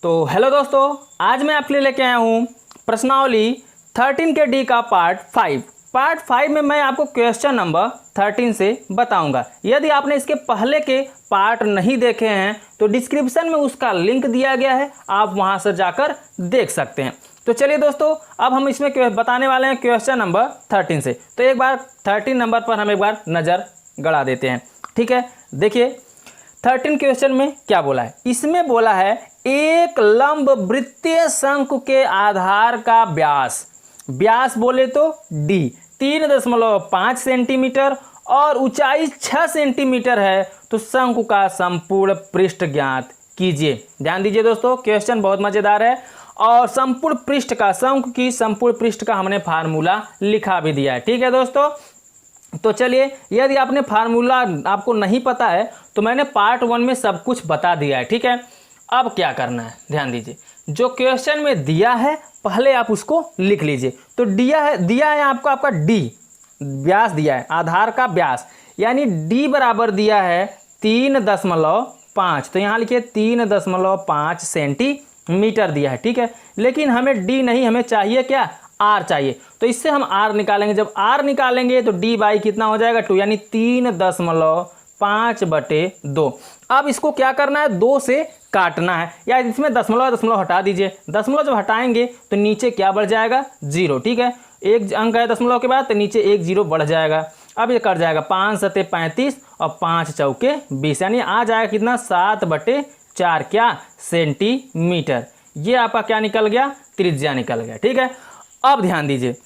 तो हेलो दोस्तों, आज मैं आपके लिए लेके आया हूँ प्रश्नावली 13 के डी का पार्ट 5 में मैं आपको क्वेश्चन नंबर 13 से बताऊंगा। यदि आपने इसके पहले के पार्ट नहीं देखे हैं तो डिस्क्रिप्शन में उसका लिंक दिया गया है, आप वहां से जाकर देख सकते हैं। तो चलिए दोस्तों, अब हम इसमें बताने वाले हैं क्वेश्चन नंबर 13 से। तो एक बार 13 नंबर पर हम एक बार नज़र गड़ा देते हैं। ठीक है, देखिए 13 क्वेश्चन में क्या बोला है। इसमें बोला है एक लंब वृत्तीय शंकु के आधार का व्यास बोले तो d 3.5 सेंटीमीटर और ऊंचाई 6 सेंटीमीटर है, तो शंकु का संपूर्ण पृष्ठ ज्ञात कीजिए। ध्यान दीजिए दोस्तों, क्वेश्चन बहुत मजेदार है और संपूर्ण पृष्ठ का, शंकु की संपूर्ण पृष्ठ का हमने फार्मूला लिखा भी दिया है। ठीक है दोस्तों, तो चलिए, यदि आपने फार्मूला आपको नहीं पता है तो मैंने पार्ट 1 में सब कुछ बता दिया है। ठीक है, अब क्या करना है, ध्यान दीजिए। जो क्वेश्चन में दिया है पहले आप उसको लिख लीजिए। तो दिया है आपको, आपका डी व्यास दिया है, आधार का व्यास, यानी डी बराबर दिया है 3.5। तो यहाँ लिखिए 3.5 सेंटीमीटर दिया है। ठीक है, लेकिन हमें डी नहीं, हमें चाहिए क्या, आर चाहिए। तो इससे हम आर निकालेंगे। जब आर निकालेंगे तो डी बाई कितना हो जाएगा, 2, यानी 3.5/2। अब इसको क्या करना है, 2 से काटना है, या इसमें दशमलव हटा दीजिए। दशमलव जब हटाएंगे तो नीचे क्या बढ़ जाएगा, 0। ठीक है, एक अंक है दशमलव के बाद, तो नीचे 1 0 बढ़ जाएगा। अब ये कट जाएगा, 5 7 35 और 5 चौके 20, यानी आ जाएगा कितना, 7/4 क्या सेंटीमीटर। ये आपका क्या निकल गया, त्रिज्या निकल गया। ठीक है, अब ध्यान दीजिए,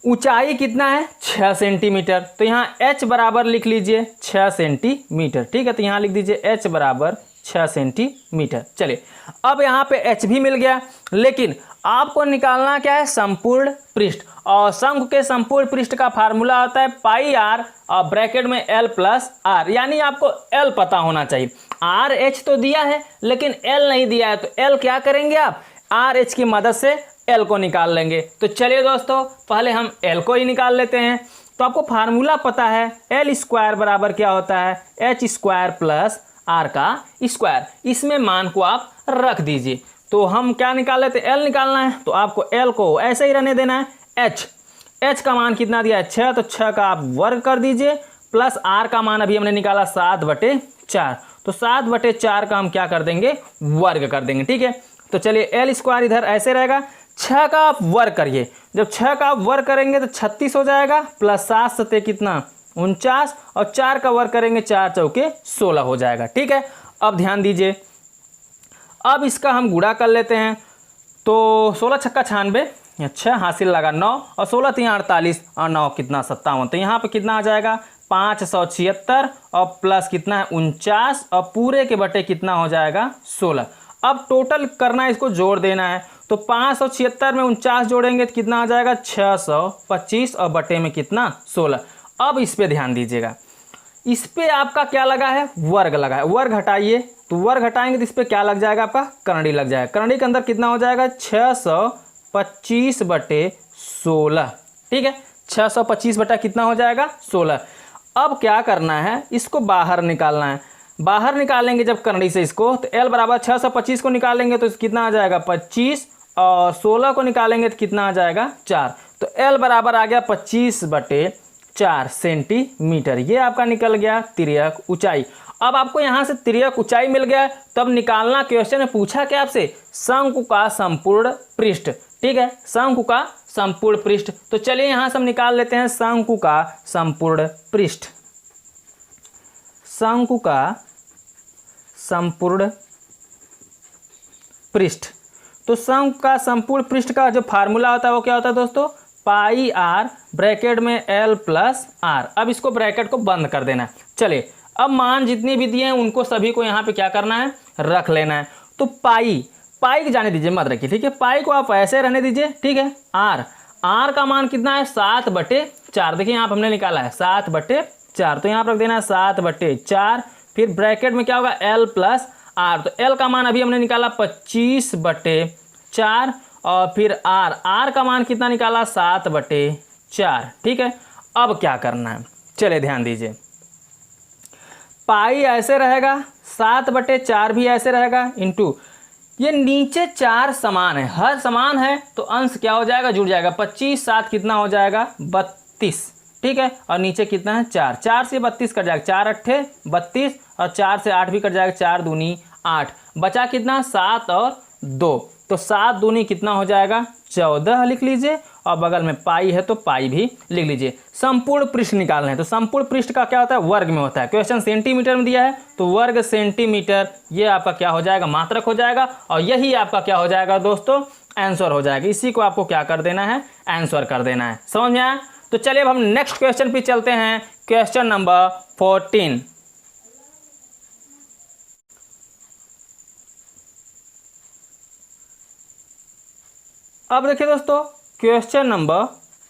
ऊंचाई कितना है, 6 सेंटीमीटर। तो यहाँ h बराबर लिख लीजिए 6 सेंटीमीटर। ठीक है, तो यहाँ लिख दीजिए h बराबर 6 सेंटीमीटर। चलिए, अब यहाँ पे h भी मिल गया, लेकिन आपको निकालना क्या है, संपूर्ण पृष्ठ। और शंकु के संपूर्ण पृष्ठ का फार्मूला होता है पाई आर और ब्रैकेट में l प्लस आर, यानी आपको l पता होना चाहिए। आर एच तो दिया है लेकिन l नहीं दिया है, तो l क्या करेंगे आप, आर एच की मदद से L को निकाल लेंगे। तो चलिए दोस्तों, पहले हम L को ही निकाल लेते हैं। तो आपको फार्मूला पता है, L स्क्वायर बराबर क्या होता है, H स्क्वायर प्लस R का स्क्वायर। इसमें मान को आप रख दीजिए। तो हम क्या निकाल लेते हैं, L निकालना है, तो आपको L को ऐसे ही रहने देना है। H का मान कितना दिया है, 6, तो 6 का आप वर्ग कर दीजिए, प्लस R का मान अभी हमने निकाला 7/4, तो 7/4 का हम क्या कर देंगे, वर्ग कर देंगे। ठीक है, तो चलिए L स्क्वायर इधर ऐसे रहेगा, 6 का आप वर्ग करिए। जब 6 का आप वर्ग करेंगे तो 36 हो जाएगा, प्लस 7 सते कितना, 49, और 4 का वर्ग करेंगे, 4 चौके 16 हो जाएगा। ठीक है, अब ध्यान दीजिए, अब इसका हम गुणा कर लेते हैं। तो 16 छक्का 96, अच्छा हासिल लगा 9, और 16 3 48, और 9 कितना 57। तो यहाँ पे कितना आ जाएगा, 576, और प्लस कितना है 49, और पूरे के बटे कितना हो जाएगा 16। अब टोटल करना है, इसको जोड़ देना है। तो 576 में 49 जोड़ेंगे तो कितना आ जाएगा, 625, और बटे में कितना 16। अब इस पे ध्यान दीजिएगा, इस पे आपका क्या लगा है, वर्ग लगा है। वर्ग हटाइए, तो वर्ग हटाएंगे तो इस पे क्या लग जाएगा, आपका करंडी लग जाएगा। करंडी के अंदर कितना हो जाएगा, 625/16। ठीक है, 625 बटा कितना हो जाएगा, 16। अब क्या करना है, इसको बाहर निकालना है। बाहर निकालेंगे जब करंडी से इसको, तो L बराबर 625 को निकालेंगे तो कितना आ जाएगा 25, और 16 को निकालेंगे तो कितना आ जाएगा 4। तो L बराबर आ गया 25/4 सेंटीमीटर। ये आपका निकल गया तिर्यक ऊंचाई। अब आपको यहाँ से तिर्यक ऊंचाई मिल गया, तब निकालना, क्वेश्चन में पूछा क्या आपसे, शंकु का संपूर्ण पृष्ठ। ठीक है, शंकु का संपूर्ण पृष्ठ। तो चलिए यहाँ से हम निकाल लेते हैं शंकु का संपूर्ण पृष्ठ। शंकु का संपूर्ण पृष्ठ। तो शंकु का संपूर्ण पृष्ठ का जो फार्मूला होता है वो क्या होता है दोस्तों, पाई आर ब्रैकेट में L प्लस आर। अब इसको ब्रैकेट को बंद कर देना है। चलिए, अब मान जितनी भी दिए हैं उनको सभी को यहाँ पे क्या करना है, रख लेना है। तो पाई को जाने दीजिए, मत रखिए। ठीक है, पाई को आप ऐसे रहने दीजिए। ठीक है, आर का मान कितना है, 7/4। देखिए यहाँ पर हमने निकाला है 7/4, तो यहाँ पर रख देना है 7/4। फिर ब्रैकेट में क्या होगा, L प्लस आर। तो L का मान अभी हमने निकाला 25/4, और फिर R का मान कितना निकाला, 7/4। ठीक है, अब क्या करना है, चलिए ध्यान दीजिए, पाई ऐसे रहेगा, 7/4 भी ऐसे रहेगा, इंटू ये नीचे 4 समान है, हर समान है तो अंश क्या हो जाएगा, जुड़ जाएगा। 25 7 कितना हो जाएगा, 32, ठीक है। और नीचे कितना है, 4, 4 से 32 कट जाएगा, 4 अट्ठे 32 और 4 से 8 भी कट जाएगा, 4 दूनी 8, बचा कितना 7 और 2, तो 7 दूनी कितना हो जाएगा 14 लिख लीजिए, और बगल में पाई है तो पाई भी लिख लीजिए। संपूर्ण पृष्ठ निकालना है, तो संपूर्ण पृष्ठ का क्या होता है, वर्ग में होता है। क्वेश्चन सेंटीमीटर में दिया है तो वर्ग सेंटीमीटर, ये आपका क्या हो जाएगा, मात्रक हो जाएगा, और यही आपका क्या हो जाएगा दोस्तों, आंसर हो जाएगा। इसी को आपको क्या कर देना है, आंसर कर देना है। समझ में आया? तो चलिए अब हम नेक्स्ट क्वेश्चन पे चलते हैं, क्वेश्चन नंबर 14। अब देखिए दोस्तों क्वेश्चन नंबर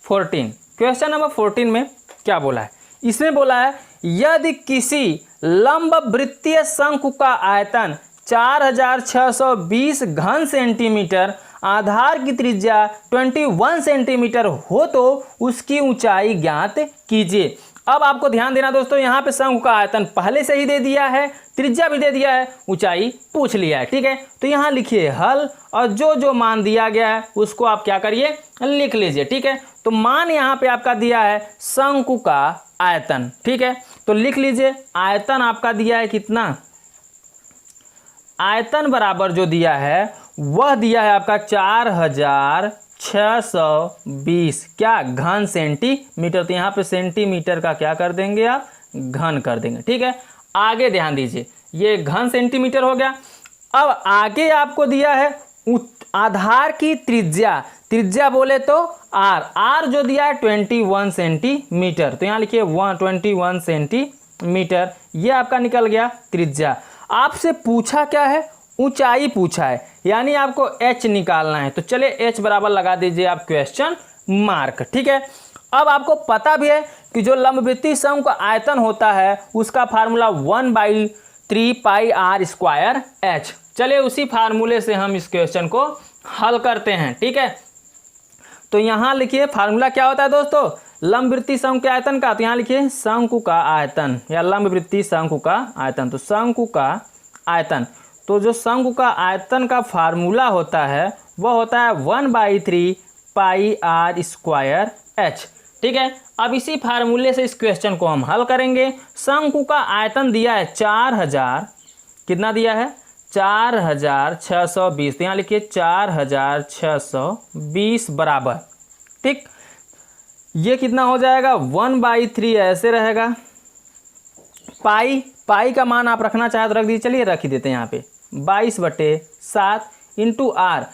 14, क्वेश्चन नंबर 14 में क्या बोला है, इसमें बोला है यदि किसी लंबवृत्तीय शंकु का आयतन 4620 घन सेंटीमीटर, आधार की त्रिज्या 21 सेंटीमीटर हो तो उसकी ऊंचाई ज्ञात कीजिए। अब आपको ध्यान देना दोस्तों, यहाँ पे शंकु का आयतन पहले से ही दे दिया है, त्रिज्या भी दे दिया है, ऊंचाई पूछ लिया है, ठीक है। तो यहाँ लिखिए हल, और जो जो मान दिया गया है उसको आप क्या करिए, लिख लीजिए, ठीक है। तो मान यहाँ पे आपका दिया है शंकु का आयतन, ठीक है, तो लिख लीजिए आयतन आपका दिया है कितना, आयतन बराबर जो दिया है वह दिया है आपका 4620 क्या घन सेंटीमीटर, तो यहाँ पे सेंटीमीटर का क्या कर देंगे आप, घन कर देंगे, ठीक है। आगे ध्यान दीजिए, ये घन सेंटीमीटर हो गया। अब आगे आपको दिया है आधार की त्रिज्या, त्रिज्या बोले तो आर जो दिया है 21 सेंटीमीटर, तो यहाँ लिखिए 21 सेंटीमीटर, ये आपका निकल गया त्रिज्या। आपसे पूछा क्या है, ऊंचाई पूछा है, यानी आपको h निकालना है, तो चलिए h बराबर लगा दीजिए आप क्वेश्चन मार्क, ठीक है। अब आपको पता भी है कि जो लंबवृत्तीय शंकु का आयतन होता है उसका फार्मूला 1/3 पाई r स्क्वायर h। चलिए उसी फार्मूले से हम इस क्वेश्चन को हल करते हैं, ठीक है। तो यहाँ लिखिए फार्मूला क्या होता है दोस्तों, लंबवृत्तीय शंकु के आयतन का, तो यहाँ लिखिए शंकु का आयतन या लंबवृत्तीय शंकु का आयतन, तो शंकु का आयतन, तो जो शंकु का आयतन का फार्मूला होता है वह होता है 1/3 पाई r स्क्वायर h, ठीक है। अब इसी फार्मूले से इस क्वेश्चन को हम हल करेंगे। शंकु का आयतन दिया है 4000, कितना दिया है 4620, तो यहाँ लिखिए 4620 बराबर, ठीक, ये कितना हो जाएगा 1/3 ऐसे रहेगा, पाई का मान आप रखना चाहे तो रख दीजिए, चलिए रख ही देते हैं यहाँ पे 22/7 इंटू आर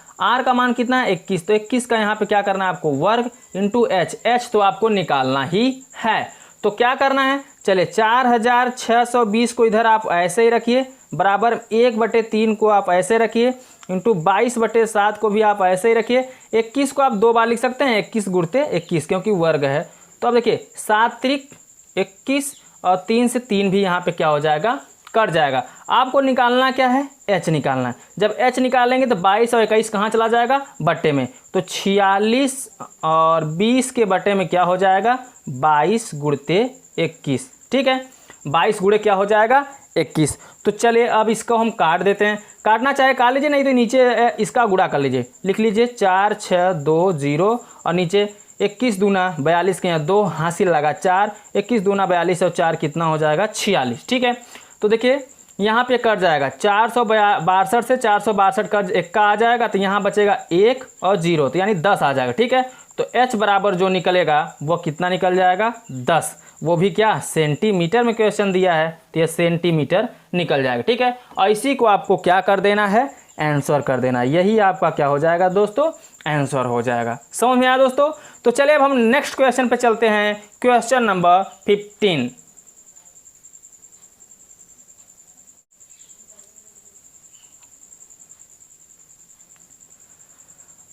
का मान कितना है 21, तो 21 का यहाँ पे क्या करना है आपको वर्ग इंटू h तो आपको निकालना ही है। तो क्या करना है, चलिए 4620 को इधर आप ऐसे ही रखिए, बराबर 1/3 को आप ऐसे रखिए, इंटू 22/7 को भी आप ऐसे ही रखिए। 21 को आप 2 बार लिख सकते हैं, 21 गुणते 21 क्योंकि वर्ग है। तो अब देखिए 7 त्रिक 21 और 3 से 3 भी यहाँ पे क्या हो जाएगा, कट जाएगा। आपको निकालना क्या है, h निकालना है। जब h निकालेंगे तो 22 और 21 कहाँ चला जाएगा, बट्टे में, तो 46 और 20 के बट्टे में क्या हो जाएगा 22 गुणते 21, ठीक है। 22 गुणे क्या हो जाएगा 21। तो चलिए अब इसको हम काट देते हैं, काटना चाहे काट लीजिए, नहीं तो नीचे इसका गुणा कर लीजिए, लिख लीजिए 4 6 2 0 और नीचे 21 दूना 42 के यहाँ 2 हासिल लगा 4, 21 दूना 42 और 4 कितना हो जाएगा 46, ठीक है। तो देखिए यहाँ पे कट जाएगा 462 से 462 का 1 का आ जाएगा, तो यहाँ बचेगा 1 और 0, तो यानी 10 आ जाएगा, ठीक है। तो h बराबर जो निकलेगा वो कितना निकल जाएगा 10, वो भी क्या सेंटीमीटर में क्वेश्चन दिया है तो ये सेंटीमीटर निकल जाएगा, ठीक है। और इसी को आपको क्या कर देना है, आंसर कर देना, यही आपका क्या हो जाएगा दोस्तों, आंसर हो जाएगा। समझ में आया दोस्तों? तो चलिए अब हम नेक्स्ट क्वेश्चन पे चलते हैं, क्वेश्चन नंबर 15।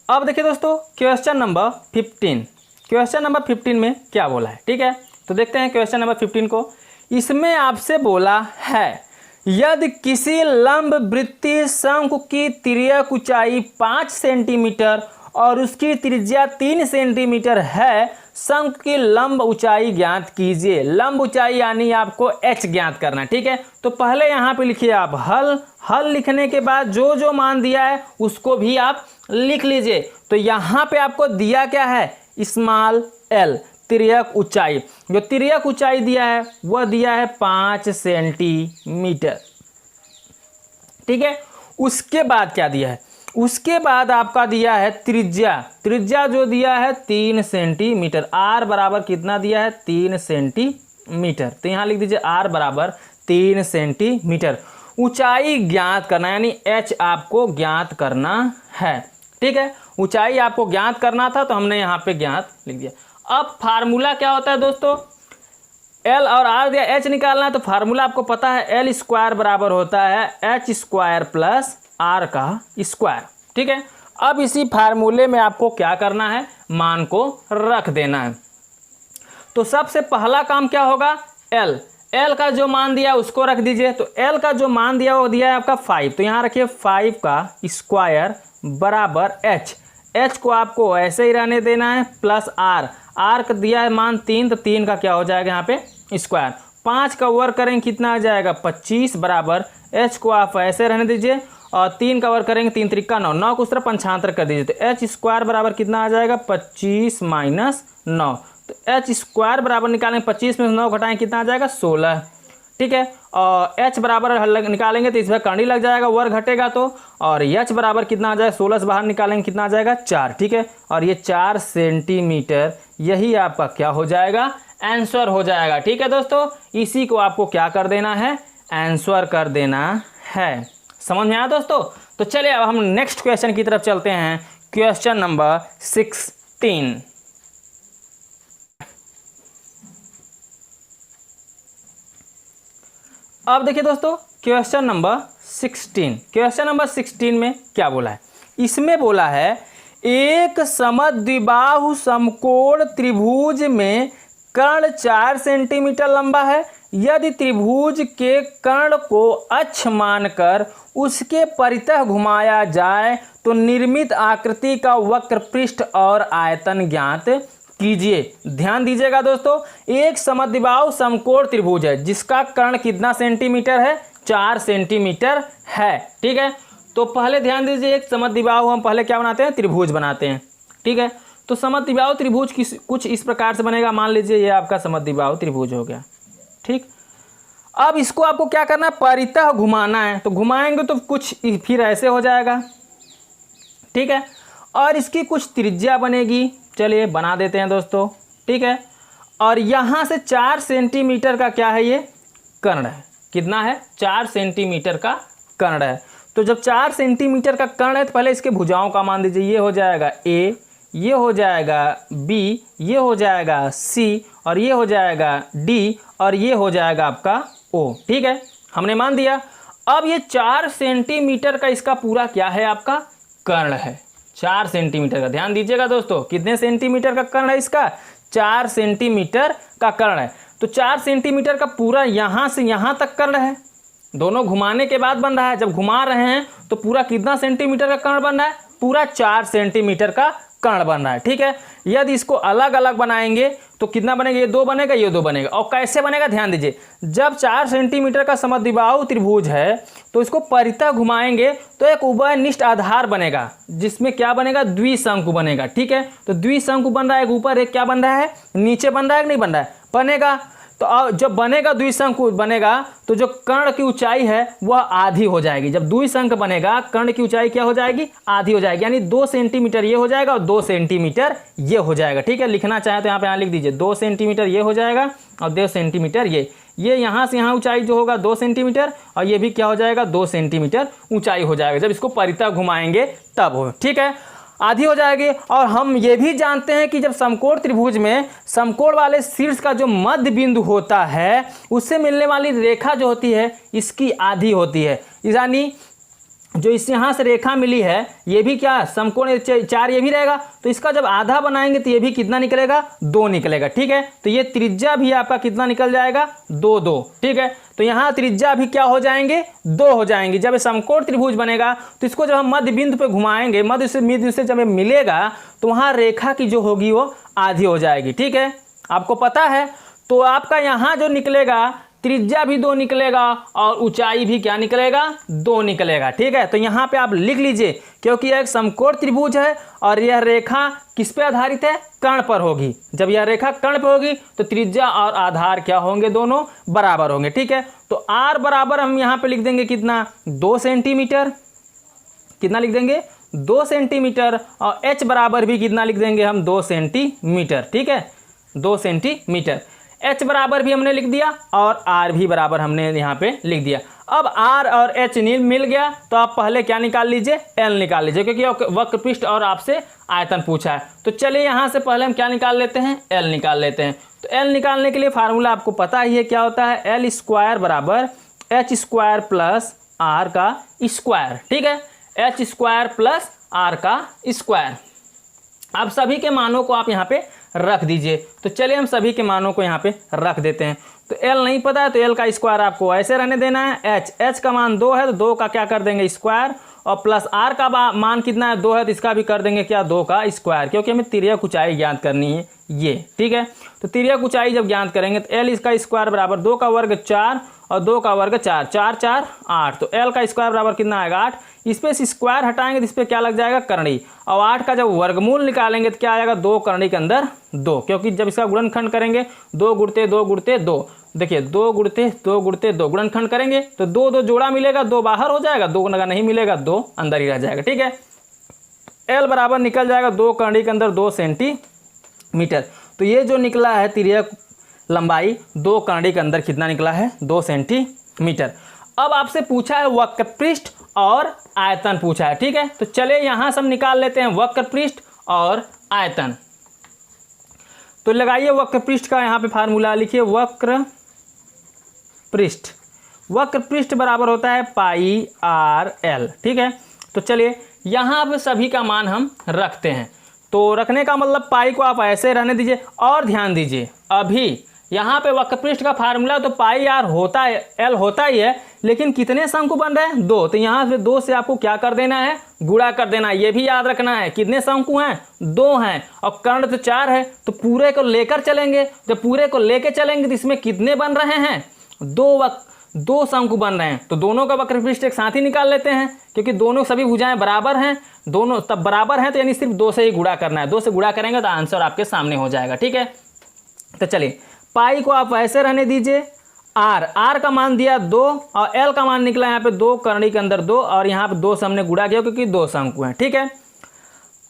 अब देखिए दोस्तों क्वेश्चन नंबर 15, क्वेश्चन नंबर 15 में क्या बोला है, ठीक है। तो देखते हैं क्वेश्चन नंबर 15 को। इसमें आपसे बोला है यदि किसी लंबवृत्तीय शंकु की तिर्यक ऊंचाई 5 सेंटीमीटर और उसकी त्रिज्या 3 सेंटीमीटर है शंख की लंब ऊंचाई ज्ञात कीजिए। लंब ऊंचाई यानी आपको h ज्ञात करना है, ठीक है। तो पहले यहाँ पे लिखिए आप हल लिखने के बाद जो जो मान दिया है उसको भी आप लिख लीजिए। तो यहाँ पे आपको दिया क्या है, स्मॉल l तिर्यक ऊंचाई। जो तिर्यक ऊंचाई दिया है वह दिया है 5 सेंटीमीटर, ठीक है। उसके बाद क्या दिया है, उसके बाद आपका दिया है त्रिज्या जो दिया है 3 सेंटीमीटर। r बराबर कितना दिया है, 3 सेंटीमीटर। तो यहाँ लिख दीजिए r बराबर 3 सेंटीमीटर। ऊंचाई ज्ञात करना यानी h आपको ज्ञात करना है, ठीक है। ऊंचाई आपको ज्ञात करना था तो हमने यहाँ पे ज्ञात लिख दिया। अब फार्मूला क्या होता है दोस्तों, L और R दिया, H निकालना है तो फार्मूला आपको पता है L स्क्वायर बराबर होता है H स्क्वायर प्लस R का स्क्वायर, ठीक है। अब इसी फार्मूले में आपको क्या करना है, मान को रख देना है। तो सबसे पहला काम क्या होगा, L का जो मान दिया उसको रख दीजिए। तो L का जो मान दिया वो दिया है आपका 5, तो यहाँ रखिए 5 का स्क्वायर बराबर H को आपको ऐसे ही रहने देना है प्लस R का दिया है मान 3, तो 3 का क्या हो जाएगा यहाँ पे स्क्वायर। 5 का वर्ग करेंगे कितना आ जाएगा 25 बराबर H को आप ऐसे रहने दीजिए और 3 का वर्ग करेंगे 3 त्रिका 9, 9 को उस तरह 75 कर दीजिए। तो H स्क्वायर बराबर कितना आ जाएगा 25 माइनस 9। तो H स्क्वायर बराबर निकालेंगे 25 में 9 घटाएंगे कितना आ जाएगा 16, ठीक है। और H बराबर निकालेंगे तो इसमें कंडी लग जाएगा, वर्ग घटेगा तो, और H बराबर कितना आ जाएगा 16 से बाहर निकालेंगे कितना आ जाएगा 4, ठीक है। और ये 4 सेंटीमीटर, यही आपका क्या हो जाएगा, आंसर हो जाएगा, ठीक है दोस्तों। इसी को आपको क्या कर देना है, आंसर कर देना है। समझ में आया दोस्तों। तो चलिए अब हम नेक्स्ट क्वेश्चन की तरफ चलते हैं, क्वेश्चन नंबर 16। अब देखिए दोस्तों क्वेश्चन नंबर 16 में क्या बोला है, इसमें बोला है एक समद्विबाहु समकोण त्रिभुज में कर्ण 4 सेंटीमीटर लंबा है। यदि त्रिभुज के कर्ण को अक्ष मानकर उसके परितः घुमाया जाए तो निर्मित आकृति का वक्र पृष्ठ और आयतन ज्ञात कीजिए। ध्यान दीजिएगा दोस्तों, एक समद्विबाहु समकोण त्रिभुज है जिसका कर्ण कितना सेंटीमीटर है, 4 सेंटीमीटर है, ठीक है। तो पहले ध्यान दीजिए, एक समद्विबाहु हम पहले क्या बनाते हैं, त्रिभुज बनाते हैं, ठीक है। तो समद्विबाहु त्रिभुज कुछ इस प्रकार से बनेगा, मान लीजिए ये आपका समद्विबाहु त्रिभुज हो गया, ठीक। अब इसको आपको क्या करना है, परितः घुमाना है। तो घुमाएंगे तो कुछ फिर ऐसे हो जाएगा, ठीक है। और इसकी कुछ त्रिज्या बनेगी, चलिए बना देते हैं दोस्तों, ठीक है। और यहाँ से 4 सेंटीमीटर का क्या है, ये कर्ण है। कितना है, 4 सेंटीमीटर का कर्ण है। तो जब 4 सेंटीमीटर का कर्ण है तो पहले इसके भुजाओं का मान दीजिए। ये हो जाएगा A, ये हो जाएगा B, ये हो जाएगा C, और ये हो जाएगा D, और ये हो जाएगा आपका O, ठीक है। हमने मान दिया। अब ये 4 सेंटीमीटर का इसका पूरा क्या है, आपका कर्ण है, 4 सेंटीमीटर का। ध्यान दीजिएगा दोस्तों, कितने सेंटीमीटर का कर्ण है इसका, 4 सेंटीमीटर का कर्ण है। तो 4 सेंटीमीटर का पूरा यहाँ से यहाँ तक कर्ण है, दोनों घुमाने के बाद बन रहा है। जब घुमा रहे हैं तो पूरा कितना सेंटीमीटर का कर्ण बन रहा है, पूरा 4 सेंटीमीटर का कर्ण बन रहा है, ठीक है। यदि इसको अलग अलग बनाएंगे तो कितना बनेगा, ये 2 बनेगा, ये 2 बनेगा। और कैसे बनेगा, ध्यान दीजिए, जब 4 सेंटीमीटर का समद्विबाहु त्रिभुज है तो इसको परितः घुमाएंगे तो एक उभयनिष्ठ आधार बनेगा, जिसमें क्या बनेगा, द्विशंकु बनेगा, ठीक है। तो द्विशंकु बन रहा है, एक ऊपर एक क्या बन रहा है, नीचे बन रहा है कि नहीं बन रहा है, बनेगा। तो जब बनेगा द्विशंकु बनेगा तो जो कर्ण की ऊंचाई है वह आधी हो जाएगी। जब द्विशंकु बनेगा कर्ण की ऊंचाई क्या हो जाएगी, आधी हो जाएगी, यानी 2 सेंटीमीटर ये हो जाएगा और 2 सेंटीमीटर ये हो जाएगा, ठीक है। लिखना चाहे तो यहाँ लिख दीजिए, 2 सेंटीमीटर ये हो जाएगा और 2 सेंटीमीटर ये यहाँ से यहाँ ऊंचाई जो होगा 2 सेंटीमीटर, और ये भी क्या हो जाएगा, 2 सेंटीमीटर ऊंचाई हो जाएगा। जब इसको परितः घुमाएंगे तब हो, ठीक है, आधी हो जाएगी। और हम ये भी जानते हैं कि जब समकोण त्रिभुज में समकोण वाले शीर्ष का जो मध्य बिंदु होता है उससे मिलने वाली रेखा जो होती है इसकी आधी होती है, यानी जो इस यहाँ से रेखा मिली है ये भी क्या समकोण 4 ये भी रहेगा, तो इसका जब आधा बनाएंगे तो ये भी कितना निकलेगा 2 निकलेगा। ठीक है, तो ये त्रिज्या भी आपका कितना निकल जाएगा 2 2। ठीक है, तो यहाँ त्रिज्या भी क्या हो जाएंगे 2 हो जाएंगे। जब समकोण त्रिभुज बनेगा तो इसको जब हम मध्य बिंदु पे घुमाएंगे, मध्य बिंदु से जब ये मिलेगा तो वहाँ रेखा की जो होगी वो आधी हो जाएगी। ठीक है, आपको पता है। तो आपका यहाँ जो निकलेगा त्रिज्या भी 2 निकलेगा और ऊंचाई भी क्या निकलेगा 2 निकलेगा। ठीक है, तो यहाँ पे आप लिख लीजिए, क्योंकि यह एक समकोण त्रिभुज है और यह रेखा किस पे आधारित है, कर्ण पर होगी। जब यह रेखा कर्ण पर होगी तो त्रिज्या और आधार क्या होंगे, दोनों बराबर होंगे। ठीक है, तो r बराबर हम यहाँ पे लिख देंगे कितना 2 सेंटीमीटर, कितना लिख देंगे 2 सेंटीमीटर, और h बराबर भी कितना लिख देंगे हम 2 सेंटीमीटर। ठीक है, 2 सेंटीमीटर। h बराबर भी हमने लिख दिया और r भी बराबर हमने यहाँ पे लिख दिया। अब r और h मिल गया तो आप पहले क्या निकाल लीजिए, l निकाल लीजिए, क्योंकि वक्र पृष्ठ और आपसे आयतन पूछा है। तो चलिए यहाँ से पहले हम क्या निकाल लेते हैं, l निकाल लेते हैं। तो l निकालने के लिए फार्मूला आपको पता ही है क्या होता है, l स्क्वायर बराबर h स्क्वायर प्लस r का स्क्वायर। ठीक है, h स्क्वायर प्लस r का स्क्वायर। अब सभी के मानों को आप यहाँ पे रख दीजिए। तो चलिए हम सभी के मानों को यहाँ पे रख देते हैं। तो l नहीं पता है तो l का स्क्वायर आपको ऐसे रहने देना है। h का मान 2 है तो 2 का क्या कर देंगे स्क्वायर, और प्लस r का मान कितना है 2 है तो इसका भी कर देंगे क्या 2 का स्क्वायर, क्योंकि हमें तिर्यक ऊंचाई ज्ञात करनी है ये। ठीक है, तो तिर्यक ऊंचाई जब ज्ञात करेंगे तो l इसका स्क्वायर बराबर 2 का वर्ग 4 और 2 का वर्ग 4, 4 4 8, तो l का स्क्वायर बराबर कितना आएगा 8। इस पे स्क्वायर हटाएंगे तो इस पर क्या लग जाएगा करणी, और 8 का जब वर्गमूल निकालेंगे तो क्या आएगा 2 करणी के अंदर 2, क्योंकि जब इसका गुणनखंड करेंगे 2 गुणते 2 गुणते 2, देखिए 2 गुणते 2 गुणते 2 गुणनखंड करेंगे तो 2 2 जोड़ा मिलेगा, 2 बाहर हो जाएगा, 2 अगर नहीं मिलेगा 2 अंदर ही रह जाएगा। ठीक है, l बराबर निकल जाएगा 2 करणी के अंदर 2 सेंटीमीटर। तो ये जो निकला है तिर्यक लंबाई 2 करणी के अंदर कितना निकला है 2 सेंटीमीटर। अब आपसे पूछा है वक्र पृष्ठ और आयतन पूछा है। ठीक है, तो चले यहाँ से हम निकाल लेते हैं वक्र पृष्ठ और आयतन। तो लगाइए वक्र पृष्ठ का यहाँ पे फार्मूला लिखिए, वक्र पृष्ठ बराबर होता है पाई आर एल। ठीक है, तो चलिए यहाँ पे सभी का मान हम रखते हैं। तो रखने का मतलब पाई को आप ऐसे रहने दीजिए, और ध्यान दीजिए अभी यहाँ पे वक्र पृष्ठ का फार्मूला तो पाई आर होता है, एल होता ही है, लेकिन कितने शंकु बन रहे हैं 2, तो यहाँ से 2 से आपको क्या कर देना है गुणा कर देना है। ये भी याद रखना है कितने शंकु हैं 2 हैं, और कर्ण तो 4 है, तो पूरे को लेकर चलेंगे। जब पूरे को लेकर चलेंगे तो इसमें कितने बन रहे हैं 2 शंकु बन रहे हैं, तो दोनों का वक्र पृष्ठ एक साथ ही निकाल लेते हैं, क्योंकि दोनों सभी भुजाएं बराबर हैं, दोनों तब बराबर हैं, तो यानी सिर्फ 2 से ही गुणा करना है। 2 से गुणा करेंगे तो आंसर आपके सामने हो जाएगा। ठीक है, तो चलिए पाई को आप ऐसे रहने दीजिए, आर का मान दिया 2 और एल का मान निकला यहाँ पे 2 करणी के अंदर 2, और यहाँ पे 2 से हमने गुणा किया क्योंकि 2 शंकु हैं। ठीक है,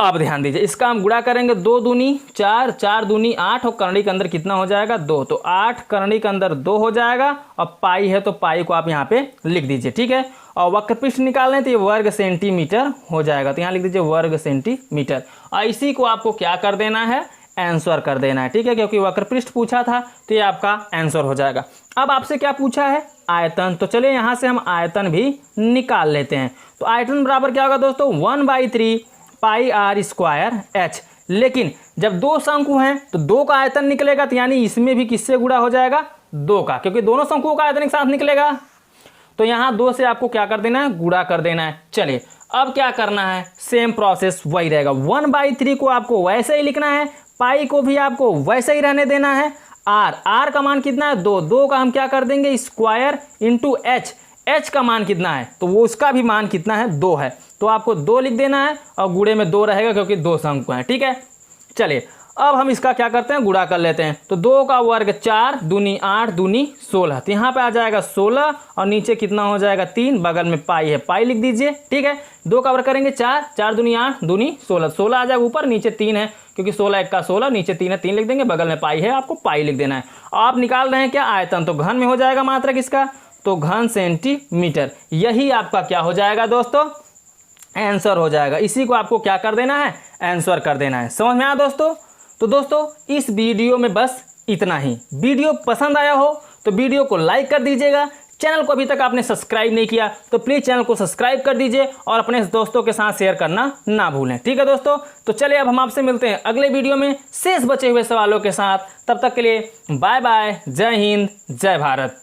अब ध्यान दीजिए इसका हम गुणा करेंगे 2 दूनी 4, 4 दूनी 8, और करणी के अंदर कितना हो जाएगा 2, तो 8 करणी के अंदर 2 हो जाएगा, और पाई है तो पाई को आप यहाँ पे लिख दीजिए। ठीक है, और वक्र पृष्ठ निकालने तो ये वर्ग सेंटीमीटर हो जाएगा, तो यहाँ लिख दीजिए वर्ग सेंटीमीटर, और इसी को आपको क्या कर देना है आंसर कर देना है। ठीक है, क्योंकि वक्र पृष्ठ पूछा था तो ये आपका आंसर हो जाएगा। अब आपसे क्या पूछा है आयतन, तो चलिए यहाँ से हम आयतन भी निकाल लेते हैं। तो आयतन बराबर क्या होगा दोस्तों 1/3 पाई आर स्क्वायर एच, लेकिन जब 2 शंकु हैं तो 2 का आयतन निकलेगा, तो यानी इसमें भी किससे गुणा हो जाएगा 2 का, क्योंकि दोनों शंकुओं का आयतन एक साथ निकलेगा, तो यहाँ 2 से आपको क्या कर देना है गुणा कर देना है। चलिए अब क्या करना है, सेम प्रोसेस वही रहेगा, 1/3 को आपको वैसे ही लिखना है, पाई को भी आपको वैसे ही रहने देना है। आर का मान कितना है 2 का हम क्या कर देंगे स्क्वायर इंटू एच का मान कितना है, तो वो उसका भी मान कितना है 2 है, तो आपको 2 लिख देना है, और गुणे में 2 रहेगा क्योंकि 2 शंकु हैं। ठीक है, चलिए अब हम इसका क्या करते हैं गुणा कर लेते हैं। तो 2 का वर्ग 4 दूनी 8 दूनी 16, तो यहाँ पे आ जाएगा 16, और नीचे कितना हो जाएगा 3, बगल में पाई है पाई लिख दीजिए। ठीक है, 2 का वर्ग करेंगे 4, 4 दूनी 8 दूनी 16, 16 आ जाएगा ऊपर, नीचे 3 है क्योंकि 16 1 का 16, नीचे 3 है 3 लिख देंगे, बगल में पाई है आपको पाई लिख देना है। आप निकाल रहे हैं क्या आयतन, तो घन में हो जाएगा मात्रक इसका, तो घन सेंटीमीटर, यही आपका क्या हो जाएगा दोस्तों आंसर हो जाएगा। इसी को आपको क्या कर देना है आंसर कर देना है। समझ में आया दोस्तों। तो दोस्तों इस वीडियो में बस इतना ही। वीडियो पसंद आया हो तो वीडियो को लाइक कर दीजिएगा, चैनल को अभी तक आपने सब्सक्राइब नहीं किया तो प्लीज़ चैनल को सब्सक्राइब कर दीजिए और अपने दोस्तों के साथ शेयर करना ना भूलें। ठीक है दोस्तों, तो चलिए अब हम आपसे मिलते हैं अगले वीडियो में शेष बचे हुए सवालों के साथ। तब तक के लिए बाय बाय, जय हिंद, जय भारत।